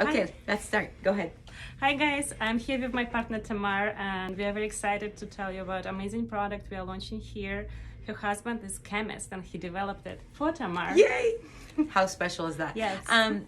Okay, Hi. let's start. Go ahead. Hi guys, I'm here with my partner Tamar and we are very excited to tell you about amazing product we are launching here. Her husband is chemist and he developed it for Tamar. Yay! How special is that? Yes.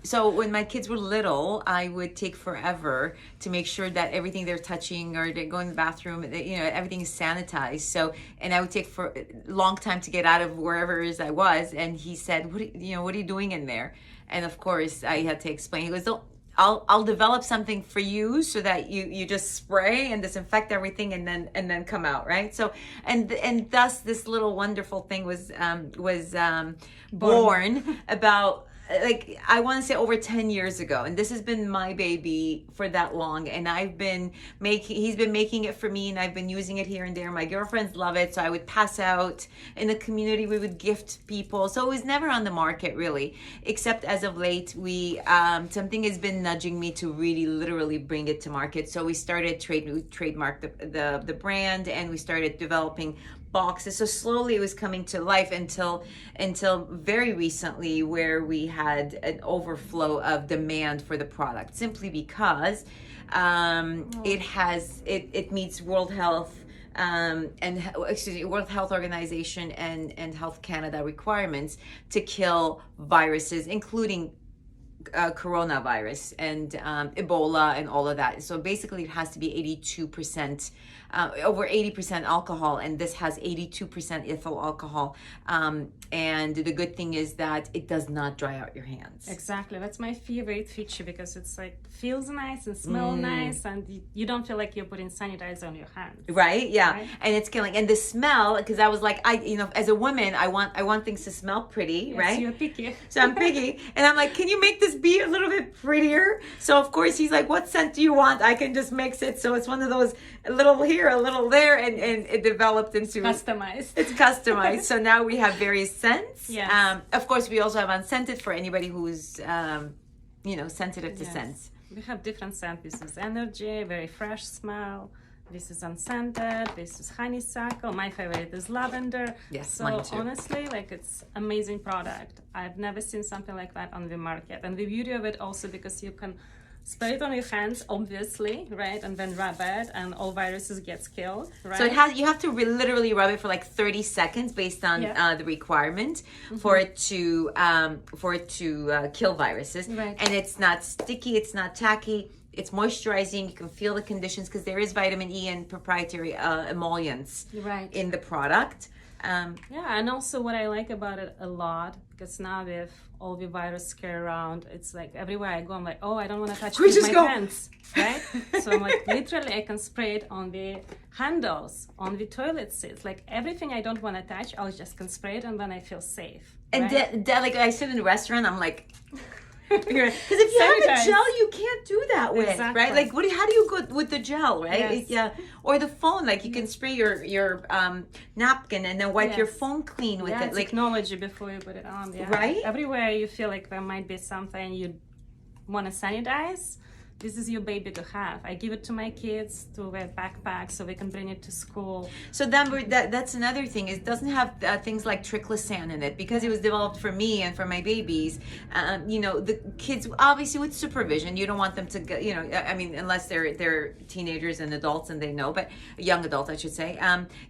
So when my kids were little, I would take forever to make sure that everything they're touching or they go in the bathroom, everything is sanitized. So, and I would take for a long time to get out of wherever it is I was. And he said, what are you doing in there? And of course I had to explain. He goes, I'll develop something for you so that you just spray and disinfect everything and then come out, right? So and thus this little wonderful thing was born about, like, I want to say over 10 years ago, and this has been my baby for that long, and he's been making it for me, and I've been using it here and there. My girlfriends love it, so I would pass out in the community. We would gift people, so it was never on the market really, except as of late we something has been nudging me to really literally bring it to market. So we trademarked the brand, and we started developing boxes. So slowly it was coming to life until very recently, where we had an overflow of demand for the product, simply because it meets World Health World Health Organization and Health Canada requirements to kill viruses, including coronavirus and Ebola and all of that. So basically it has to be 82%, over 80% alcohol, and this has 82% ethyl alcohol. And the good thing is that it does not dry out your hands. Exactly, that's my favorite feature, because it's like feels nice and smells nice, and you don't feel like you're putting sanitizer on your hands. Right? Yeah. Right? And it's killing. And the smell, because I was like, as a woman, I want things to smell pretty, Yes, right? you're picky. So I'm picky, and I'm like, can you make this be a little bit prettier? So of course he's like, what scent do you want? I can just mix it. So it's one of those, a little here, a little there, and it developed into Customized. It's customized. So now we have various scents. Yes. Of course, we also have unscented for anybody who's sensitive to Yes. scents. We have different scents. This is energy, very fresh smell. This is unscented. This is honeysuckle. My favorite is lavender. Yes, so mine too. honestly, like, it's amazing product. I've never seen something like that on the market. And the beauty of it also, because you can spray it on your hands, obviously, right, and then rub it, and all viruses gets killed, right? So you have to literally rub it for like 30 seconds based on the requirement for it to kill viruses. Right. And it's not sticky, it's not tacky. It's moisturizing. You can feel the conditions, because there is vitamin E and proprietary emollients Right. in the product. Yeah, and also what I like about it a lot, because now with all the virus scare around, it's like everywhere I go, I'm like, oh, I don't want to touch it with my hands, right? So I'm like, literally, I can spray it on the handles, on the toilet seats, like everything I don't want to touch, I'll just can spray it, and then I feel safe. And right? like I sit in a restaurant, I'm like, because if you have a gel, you can't do that with, Exactly. right? Like, how do you go with the gel, right? Yes. Or the phone, like you can spray your napkin and then wipe your Yes. phone clean with Yeah, it, like, technology before you put it on. Yeah. Right? Everywhere you feel like there might be something you want to sanitize, this is your baby to have. I give it to my kids to wear backpacks so we can bring it to school. So then that's another thing. It doesn't have things like triclosan in it, because it was developed for me and for my babies. The kids, obviously with supervision, you don't want them to go, unless they're teenagers and adults and they know, but young adults, I should say.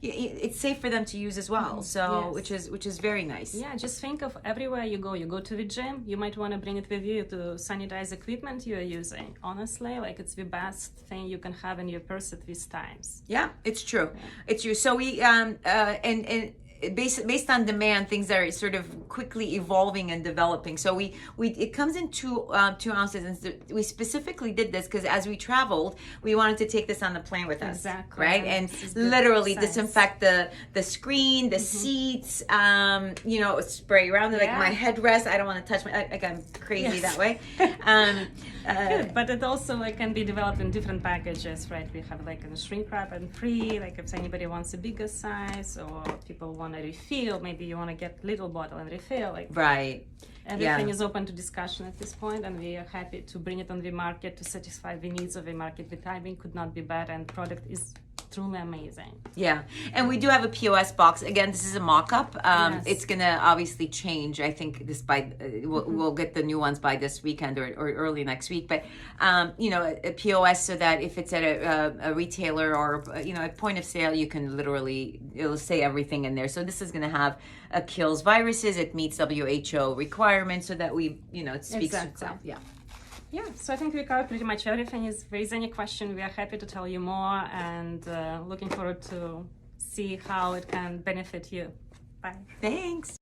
It's safe for them to use as well. So Yes. which is very nice. Yeah, just think of everywhere you go to the gym, you might want to bring it with you to sanitize equipment you are using. Honestly, like, it's the best thing you can have in your purse at these times. Yeah, it's true. It's true. So we and based on demand, things are sort of quickly evolving and developing. So it comes in 2 ounces, and we specifically did this because as we traveled, we wanted to take this on the plane with us, Exactly. right? And This is good literally sense. disinfect the screen, the seats, spray around it, like my headrest. I don't want to touch I'm crazy that way. Good, but it also can be developed in different packages, right? We have like a shrink wrap and free, like if anybody wants a bigger size, or people want a refill, maybe you want to get little bottle and refill, like Right. everything is open to discussion at this point, and we are happy to bring it on the market to satisfy the needs of the market. The timing could not be better, and product is truly amazing. Yeah, and we do have a POS box. Again, this is a mock-up. Yes. It's gonna obviously change. I think this by we'll get the new ones by this weekend or early next week. But you know, a POS so that if it's at a retailer or you know at point of sale, you can literally it'll say everything in there. So this is gonna have kills viruses. It meets WHO requirements so that we you know it speaks for itself. Yeah. Yeah, so I think we covered pretty much everything. If there is any question, we are happy to tell you more, and looking forward to see how it can benefit you. Bye. Thanks.